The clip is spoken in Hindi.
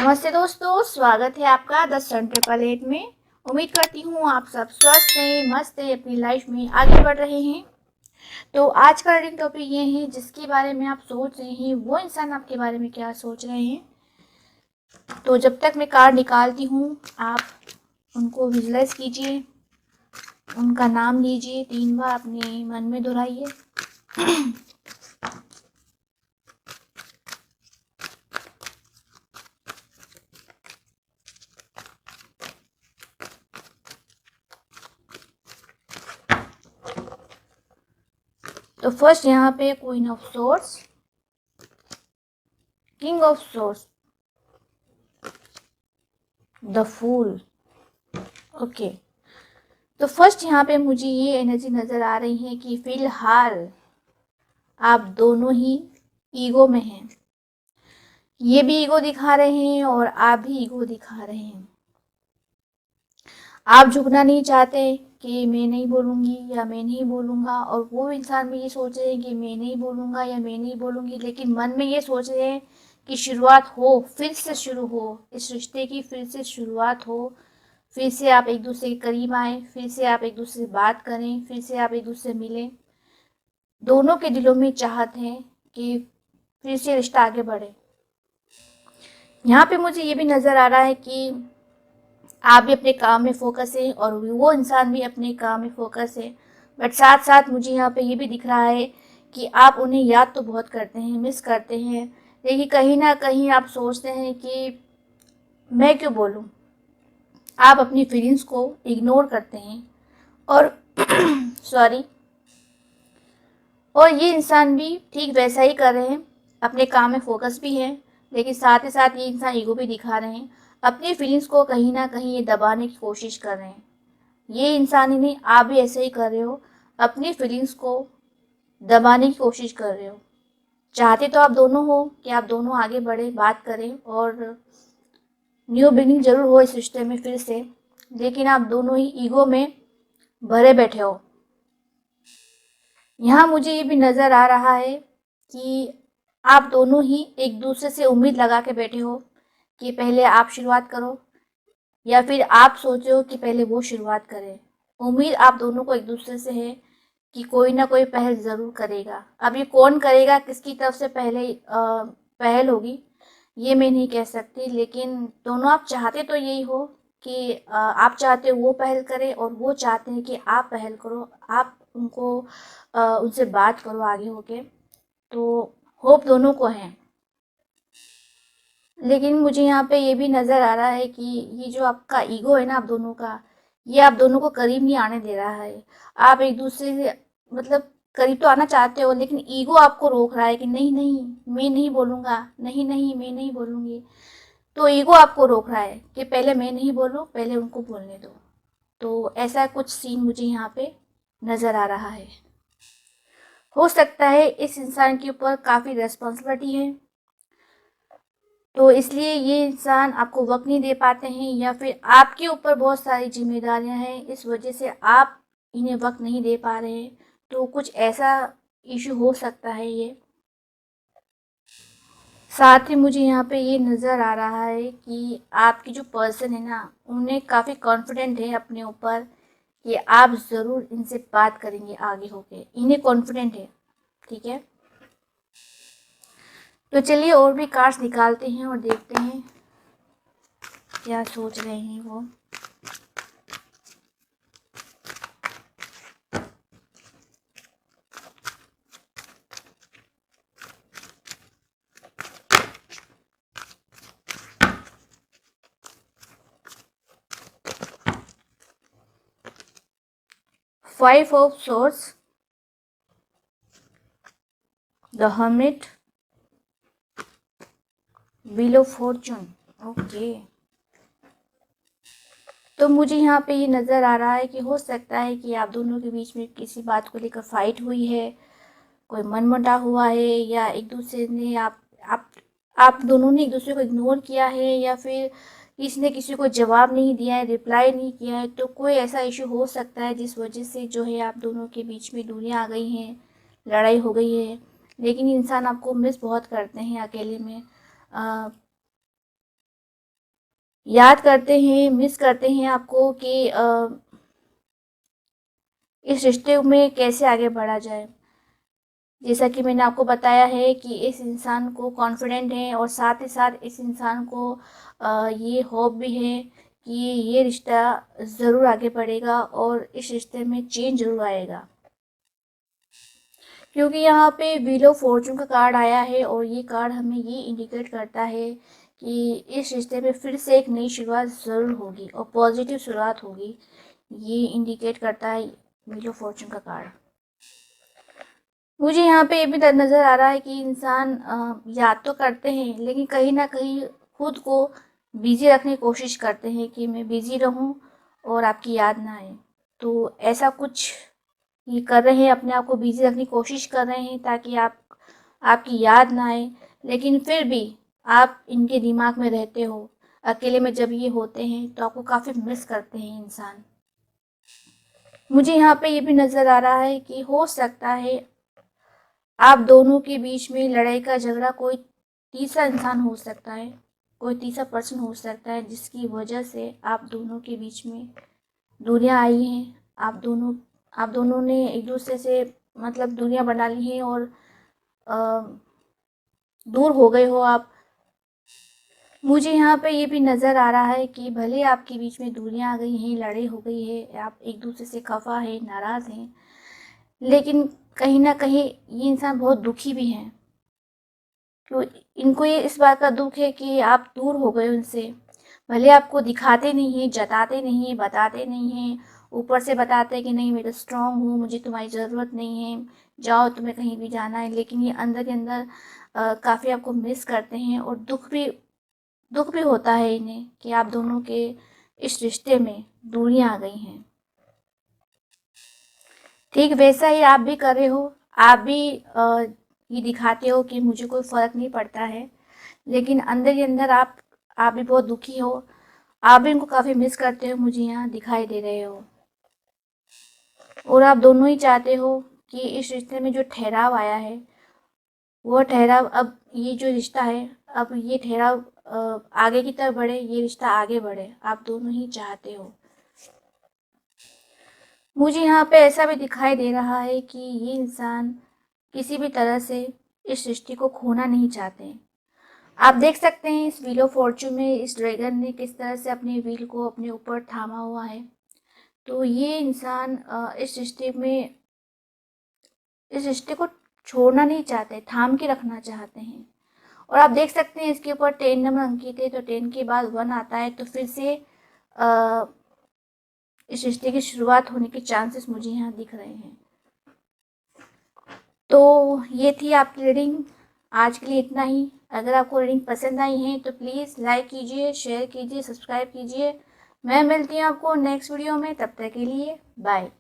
नमस्ते दोस्तों, स्वागत है आपका 10 8 में। उम्मीद करती हूँ आप सब स्वस्थ हैं, मस्त हैं, अपनी लाइफ में आगे बढ़ रहे हैं। तो आज का रीडिंग टॉपिक ये है, जिसके बारे में आप सोच रहे हैं वो इंसान आपके बारे में क्या सोच रहे हैं। तो जब तक मैं कार्ड निकालती हूँ, आप उनको विजुलाइज कीजिए, उनका नाम लीजिए, 3 बार अपने मन में दोहराइए। तो फर्स्ट यहाँ पे queen of swords, king of swords, the fool. Okay, तो फर्स्ट यहाँ पे मुझे ये एनर्जी नज़र आ रही है कि फिलहाल आप दोनों ही ईगो में हैं। ये भी ईगो दिखा रहे हैं और आप भी ईगो दिखा रहे हैं। आप झुकना नहीं चाहते कि मैं नहीं बोलूँगी या मैं नहीं बोलूँगा, और वो इंसान भी ये सोच रहे हैं कि मैं नहीं बोलूँगा या मैं नहीं बोलूँगी, लेकिन मन में ये सोच रहे हैं कि शुरुआत हो, फिर से शुरू हो, इस रिश्ते की फिर से शुरुआत हो, फिर से आप एक दूसरे के करीब आएँ, फिर से आप एक दूसरे से बात करें, फिर से आप एक दूसरे से मिलें। दोनों के दिलों में चाहत है कि फिर से रिश्ता आगे बढ़े। यहाँ पे मुझे ये भी नज़र आ रहा है कि आप भी अपने काम में फोकस है और वो इंसान भी अपने काम में फोकस है, बट साथ साथ मुझे यहाँ पे ये भी दिख रहा है कि आप उन्हें याद तो बहुत करते हैं, मिस करते हैं, लेकिन कहीं ना कहीं आप सोचते हैं कि मैं क्यों बोलूँ। आप अपनी फीलिंग्स को इग्नोर करते हैं और सॉरी, और ये इंसान भी ठीक वैसा ही कर रहे हैं, अपने काम में फोकस भी है, लेकिन साथ ही साथ ये इंसान ईगो भी दिखा रहे हैं, अपनी फीलिंग्स को कहीं ना कहीं ये दबाने की कोशिश कर रहे हैं। ये इंसान ही नहीं, आप भी ऐसे ही कर रहे हो, अपनी फीलिंग्स को दबाने की कोशिश कर रहे हो। चाहते तो आप दोनों हो कि आप दोनों आगे बढ़े, बात करें और न्यू बिगिनिंग जरूर हो इस रिश्ते में फिर से, लेकिन आप दोनों ही ईगो में भरे बैठे हो। यहाँ मुझे ये भी नज़र आ रहा है कि आप दोनों ही एक दूसरे से उम्मीद लगा के बैठे हो कि पहले आप शुरुआत करो, या फिर आप सोचे हो कि पहले वो शुरुआत करे। उम्मीद आप दोनों को एक दूसरे से है कि कोई ना कोई पहल ज़रूर करेगा। अब ये कौन करेगा, किसकी तरफ से पहले पहल होगी, ये मैं नहीं कह सकती, लेकिन दोनों आप चाहते तो यही हो कि आप चाहते हो वो पहल करे और वो चाहते हैं कि आप पहल करो, आप उनको उनसे बात करो आगे होके। तो होप दोनों को है, लेकिन मुझे यहाँ पे ये भी नज़र आ रहा है कि ये जो आपका ईगो है ना आप दोनों का, ये आप दोनों को करीब नहीं आने दे रहा है। आप एक दूसरे से मतलब करीब तो आना चाहते हो, लेकिन ईगो आपको रोक रहा है कि नहीं नहीं मैं नहीं बोलूँगा, नहीं नहीं मैं नहीं बोलूँगी। तो ईगो आपको रोक रहा है कि पहले मैं नहीं बोलूँ, पहले उनको बोलने दो। तो ऐसा कुछ सीन मुझे यहाँ पे नज़र आ रहा है। हो सकता है इस इंसान के ऊपर काफ़ी रिस्पॉन्सिबिलिटी है, तो इसलिए ये इंसान आपको वक्त नहीं दे पाते हैं, या फिर आपके ऊपर बहुत सारी जिम्मेदारियां हैं, इस वजह से आप इन्हें वक्त नहीं दे पा रहे हैं। तो कुछ ऐसा इशू हो सकता है ये। साथ ही मुझे यहाँ पे ये नज़र आ रहा है कि आपकी जो पर्सन है ना, उन्हें काफ़ी कॉन्फिडेंट है अपने ऊपर कि आप ज़रूर इनसे बात करेंगे आगे होके, इन्हें कॉन्फिडेंट है। ठीक है, तो चलिए और भी कार्ड्स निकालते हैं और देखते हैं क्या सोच रहे हैं वो। Five of Swords, the Hermit, Wheel of Fortune। Okay, तो मुझे यहाँ पे ये नज़र आ रहा है कि हो सकता है कि आप दोनों के बीच में किसी बात को लेकर फाइट हुई है, कोई मनमुटाव हुआ है, या एक दूसरे ने आप दोनों ने एक दूसरे को इग्नोर किया है, या फिर किसी ने किसी को जवाब नहीं दिया है, रिप्लाई नहीं किया है। तो कोई ऐसा इशू हो सकता है जिस वजह से जो है आप दोनों के बीच में दूरियां आ गई हैं, लड़ाई हो गई है। लेकिन इंसान आपको मिस बहुत करते हैं अकेले में। याद करते हैं, मिस करते हैं आपको कि इस रिश्ते में कैसे आगे बढ़ा जाए। जैसा कि मैंने आपको बताया है कि इस इंसान को कॉन्फिडेंट है और साथ ही साथ इस इंसान को ये होप भी है कि ये रिश्ता ज़रूर आगे बढ़ेगा और इस रिश्ते में चेंज ज़रूर आएगा, क्योंकि यहाँ पे व्हील ऑफ फॉर्चून का कार्ड आया है और ये कार्ड हमें ये इंडिकेट करता है कि इस रिश्ते में फिर से एक नई शुरुआत ज़रूर होगी और पॉजिटिव शुरुआत होगी। ये इंडिकेट करता है व्हील ऑफ फॉर्चून का कार्ड। मुझे यहाँ पे ये भी नज़र आ रहा है कि इंसान याद तो करते हैं लेकिन कहीं ना कहीं खुद को बिजी रखने की कोशिश करते हैं कि मैं बिजी रहूं और आपकी याद ना आए। तो ऐसा कुछ ये कर रहे हैं, अपने आप को बिजी रखने की कोशिश कर रहे हैं ताकि आपकी याद ना आए, लेकिन फिर भी आप इनके दिमाग में रहते हो। अकेले में जब ये होते हैं तो आपको काफ़ी मिस करते हैं इंसान। मुझे यहाँ पे ये भी नज़र आ रहा है कि हो सकता है आप दोनों के बीच में लड़ाई का झगड़ा कोई तीसरा इंसान हो सकता है, कोई तीसरा पर्सन हो सकता है जिसकी वजह से आप दोनों के बीच में दूरियां आई हैं। आप दोनों ने एक दूसरे से मतलब दूरियां बना ली हैं और दूर हो गए हो आप। मुझे यहाँ पे ये भी नज़र आ रहा है कि भले आपके बीच में दूरियां आ गई हैं, लड़ाई हो गई है, आप एक दूसरे से खफा है, नाराज़ हैं, लेकिन कहीं ना कहीं ये इंसान बहुत दुखी भी हैं। तो इनको ये इस बात का दुख है कि आप दूर हो गए उनसे। भले आपको दिखाते नहीं हैं, जताते नहीं हैं, बताते नहीं हैं, ऊपर से बताते हैं कि नहीं मैं तो स्ट्रांग हूँ, मुझे तुम्हारी ज़रूरत नहीं है, जाओ तुम्हें कहीं भी जाना है, लेकिन ये अंदर ही अंदर काफ़ी आपको मिस करते हैं और दुख भी होता है इन्हें कि आप दोनों के इस रिश्ते में दूरियां आ गई हैं। ठीक वैसा ही आप भी कर रहे हो। आप भी ये दिखाते हो कि मुझे कोई फ़र्क नहीं पड़ता है, लेकिन अंदर ही अंदर आप भी बहुत दुखी हो। आप भी इनको काफ़ी मिस करते हो, मुझे यहाँ दिखाई दे रहे हो। और आप दोनों ही चाहते हो कि इस रिश्ते में जो ठहराव आया है वो ठहराव, अब ये जो रिश्ता है, अब ये ठहराव आगे की तरफ बढ़े, ये रिश्ता आगे बढ़े, आप दोनों ही चाहते हो। मुझे यहाँ पे ऐसा भी दिखाई दे रहा है कि ये इंसान किसी भी तरह से इस रिश्ते को खोना नहीं चाहते। आप देख सकते हैं इस व्हील ऑफ फॉर्चून में इस ड्रैगन ने किस तरह से अपने व्हील को अपने ऊपर थामा हुआ है। तो ये इंसान इस रिश्ते को छोड़ना नहीं चाहते, थाम के रखना चाहते हैं। और आप देख सकते हैं इसके ऊपर 10 नंबर अंकित है, तो 10 के बाद 1 आता है, तो फिर से इस रिश्ते की शुरुआत होने के चांसेस मुझे यहाँ दिख रहे हैं। तो ये थी आपकी रीडिंग। आज के लिए इतना ही। अगर आपको रीडिंग पसंद आई है तो प्लीज़ लाइक कीजिए, शेयर कीजिए, सब्सक्राइब कीजिए। मैं मिलती हूँ आपको नेक्स्ट वीडियो में, तब तक के लिए बाय।